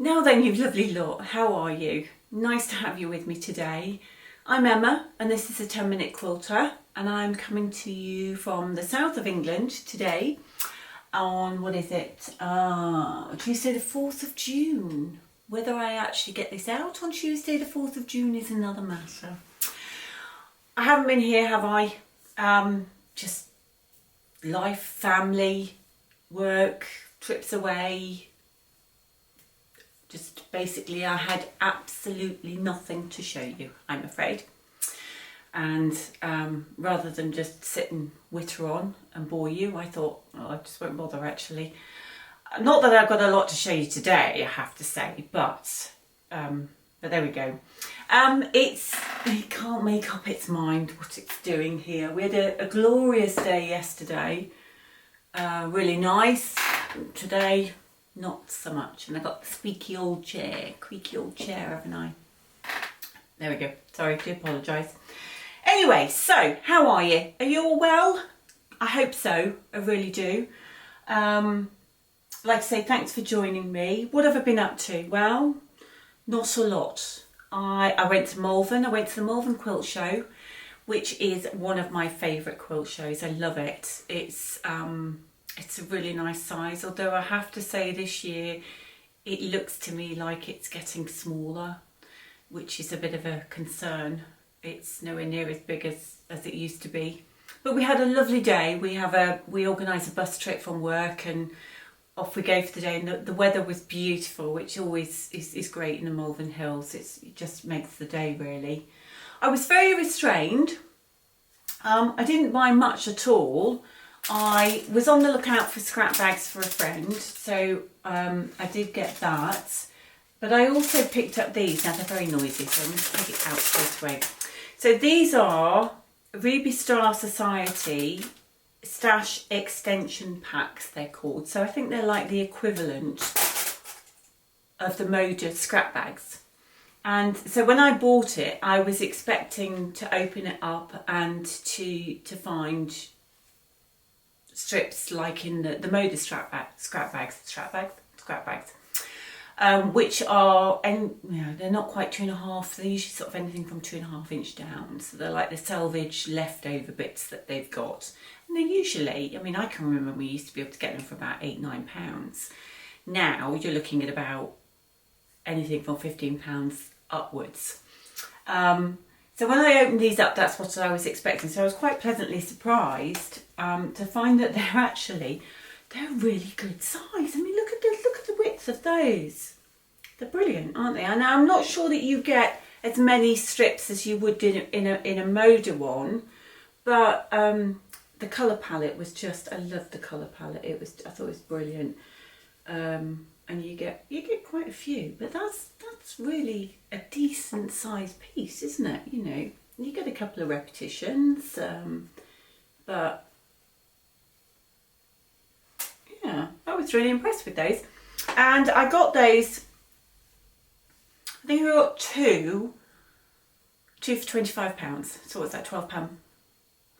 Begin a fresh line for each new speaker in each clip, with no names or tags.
Now then, you lovely lot, how are you? Nice to have you with me today. I'm Emma and this is a 10-minute quilter, and I'm coming to you from the south of England today on, what is it, Tuesday the 4th of June. Whether I actually get this out on Tuesday the 4th of June is another matter. I haven't been here, have I? Just life, family, work, trips away. Just basically I had absolutely nothing to show you, I'm afraid. And rather than just sit and witter on and bore you, I thought, oh, I just won't bother actually. Not that I've got a lot to show you today, I have to say, but there we go. It can't make up its mind what it's doing here. We had a glorious day yesterday, really nice. Today, not so much. And I got the creaky old chair, haven't I? There we go. Sorry, I do apologise. Anyway, so how are you? Are you all well? I hope so. I really do. Like I say, thanks for joining me. What have I been up to? Well, not a lot. I went to Malvern. I went to the Malvern Quilt Show, which is one of my favourite quilt shows. I love it. It's a really nice size, although I have to say this year it looks to me like it's getting smaller, which is a bit of a concern. It's nowhere near as big as it used to be. But we had a lovely day. We organise a bus trip from work and off we go for the day, and the weather was beautiful, which always is great in the Malvern Hills. It just makes the day really. I was very restrained. I didn't buy much at all. I was on the lookout for scrap bags for a friend, so I did get that. But I also picked up these. Now they're very noisy, so I'm going to take it out straight away. So these are Ruby Star Society Stash Extension Packs, they're called. So I think they're like the equivalent of the Moda scrap bags. And so when I bought it, I was expecting to open it up and to find strips like in the Moda scrap bags, which are, and you know, they're not quite 2.5. They're usually sort of anything from 2.5 inch down. So they're like the salvage leftover bits that they've got. And they're usually, I mean, I can remember we used to be able to get them for about £8-9. Now you're looking at about anything from £15 upwards. So when I opened these up, that's what I was expecting. So I was quite pleasantly surprised to find that they're really good size. I mean, look at the width of those. They're brilliant, aren't they? And I'm not sure that you get as many strips as you would in a Moda one, but the colour palette was just, I loved the colour palette. I thought it was brilliant. And you get quite a few, but that's really a decent sized piece, isn't it? You know, you get a couple of repetitions, but yeah, I was really impressed with those. And I got those, I think I got two for £25. So what's that, £12?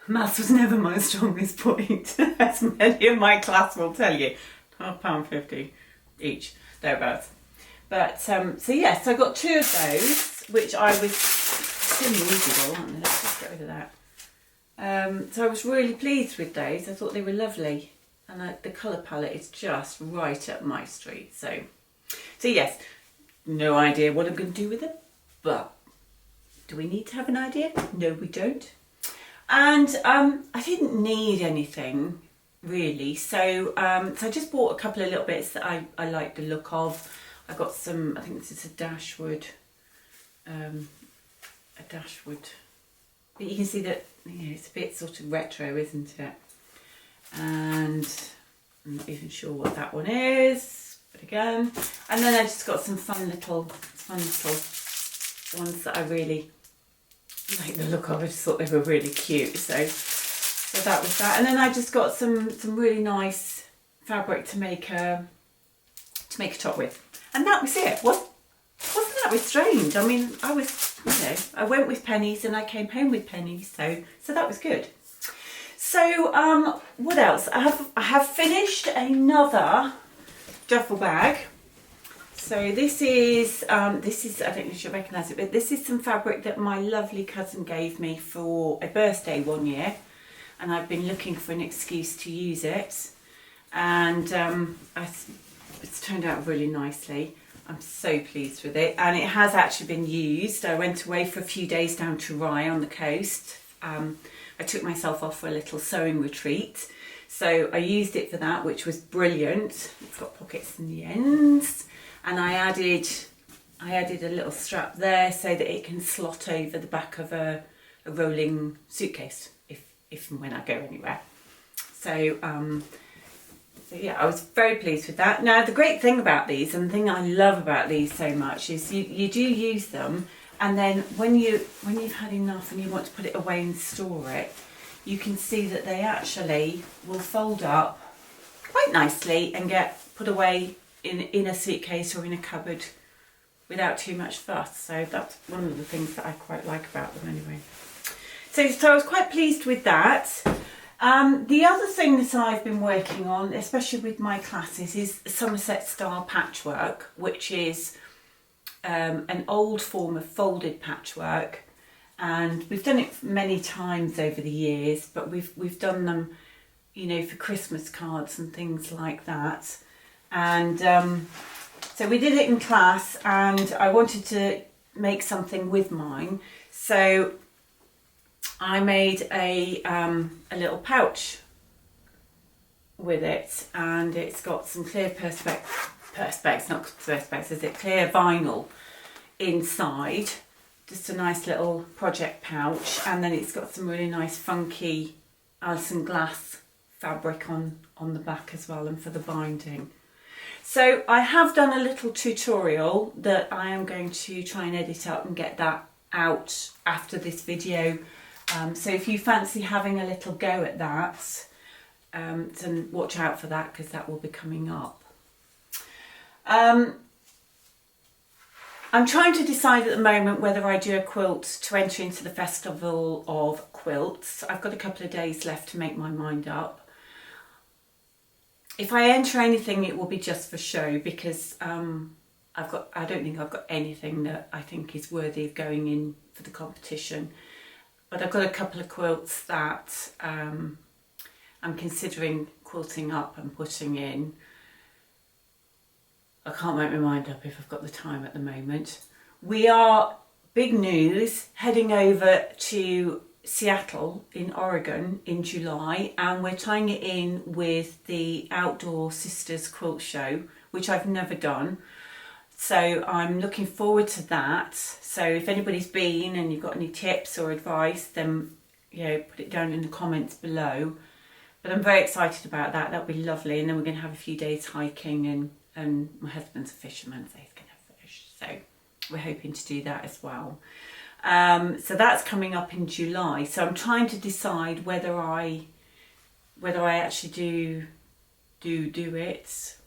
Maths was never my strongest point, as many of my class will tell you. £12.50 each, thereabouts. But so yes, I got two of those, which I was still usable, aren't they? Let's just get rid of that. So I was really pleased with those. I thought they were lovely, and the colour palette is just right up my street. So yes, no idea what I'm going to do with them, but do we need to have an idea? No, we don't. And I didn't need anything really, so I just bought a couple of little bits that I like the look of. I got some, I think this is a dashwood, but you can see that, you know, it's a bit sort of retro, isn't it? And I'm not even sure what that one is, but again, and then I just got some fun little ones that I really like the look of. I just thought they were really cute, so that was that. And then I just got some really nice fabric to make a top with, and that was it. Wasn't that strange? I mean, I was, you know, I went with pennies and I came home with pennies, so that was good. So what else? I have finished another duffel bag. So this is, I don't know if you'll recognise it, but this is some fabric that my lovely cousin gave me for a birthday one year, and I've been looking for an excuse to use it, and it's turned out really nicely. I'm so pleased with it, and it has actually been used. I went away for a few days down to Rye on the coast. I took myself off for a little sewing retreat, so I used it for that, which was brilliant. It's got pockets in the ends, and I added a little strap there so that it can slot over the back of a rolling suitcase if and when I go anywhere. So yeah, I was very pleased with that. Now the great thing about these, and the thing I love about these so much, is you do use them, and then when you've had enough and you want to put it away and store it, you can see that they actually will fold up quite nicely and get put away in a suitcase or in a cupboard without too much fuss. So that's one of the things that I quite like about them anyway. So I was quite pleased with that. The other thing that I've been working on, especially with my classes, is Somerset Star patchwork, which is an old form of folded patchwork, and we've done it many times over the years, but we've done them, you know, for Christmas cards and things like that. And so we did it in class, and I wanted to make something with mine, so I made a little pouch with it, and it's got some clear perspex, not perspex, is it? Clear vinyl inside, just a nice little project pouch, and then it's got some really nice funky Alison glass fabric on the back as well, and for the binding. So I have done a little tutorial that I am going to try and edit up and get that out after this video. So if you fancy having a little go at that, then watch out for that, because that will be coming up. I'm trying to decide at the moment whether I do a quilt to enter into the Festival of Quilts. I've got a couple of days left to make my mind up. If I enter anything, it will be just for show, because I don't think I've got anything that I think is worthy of going in for the competition. But I've got a couple of quilts that I'm considering quilting up and putting in. I can't make my mind up if I've got the time at the moment. We are, big news, heading over to Seattle in Oregon in July, and we're tying it in with the Outdoor Sisters Quilt Show, which I've never done. So I'm looking forward to that. So if anybody's been and you've got any tips or advice, then, you know, put it down in the comments below. But I'm very excited about that. That'll be lovely. And then we're going to have a few days hiking, and my husband's a fisherman, so he's going to have fish. So we're hoping to do that as well. So that's coming up in July. So I'm trying to decide whether I actually do it.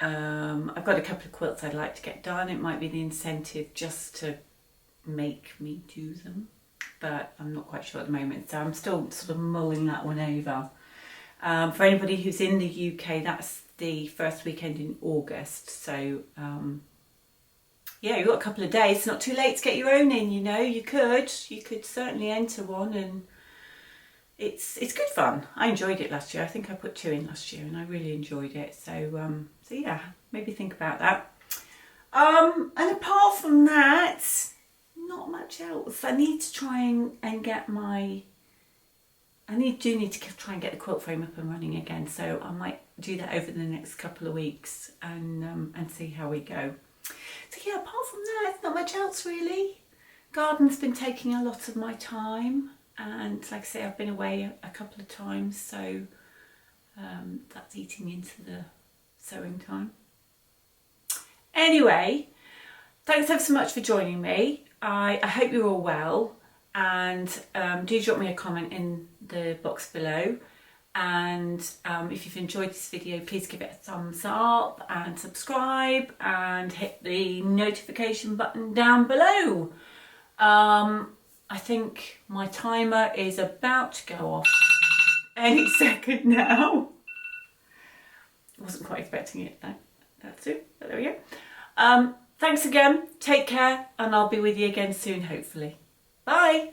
I've got a couple of quilts I'd like to get done. It might be the incentive just to make me do them, but I'm not quite sure at the moment, so I'm still sort of mulling that one over. For anybody who's in the UK, that's the first weekend in August, so yeah, you've got a couple of days. It's not too late to get your own in, you know. You could certainly enter one, and it's good fun. I enjoyed it last year. I think I put 2 in last year, and I really enjoyed it. So yeah, maybe think about that. And apart from that, not much else. I need to try and get my. I need to try and get the quilt frame up and running again. So I might do that over the next couple of weeks and see how we go. So yeah, apart from that, not much else really. Garden's been taking a lot of my time. And like I say, I've been away a couple of times, so that's eating into the sewing time. Anyway, thanks ever so much for joining me. I hope you're all well, and do drop me a comment in the box below. And if you've enjoyed this video, please give it a thumbs up and subscribe and hit the notification button down below. I think my timer is about to go off any second now. I wasn't quite expecting it though. That's it. There we go. Thanks again. Take care, and I'll be with you again soon, hopefully. Bye.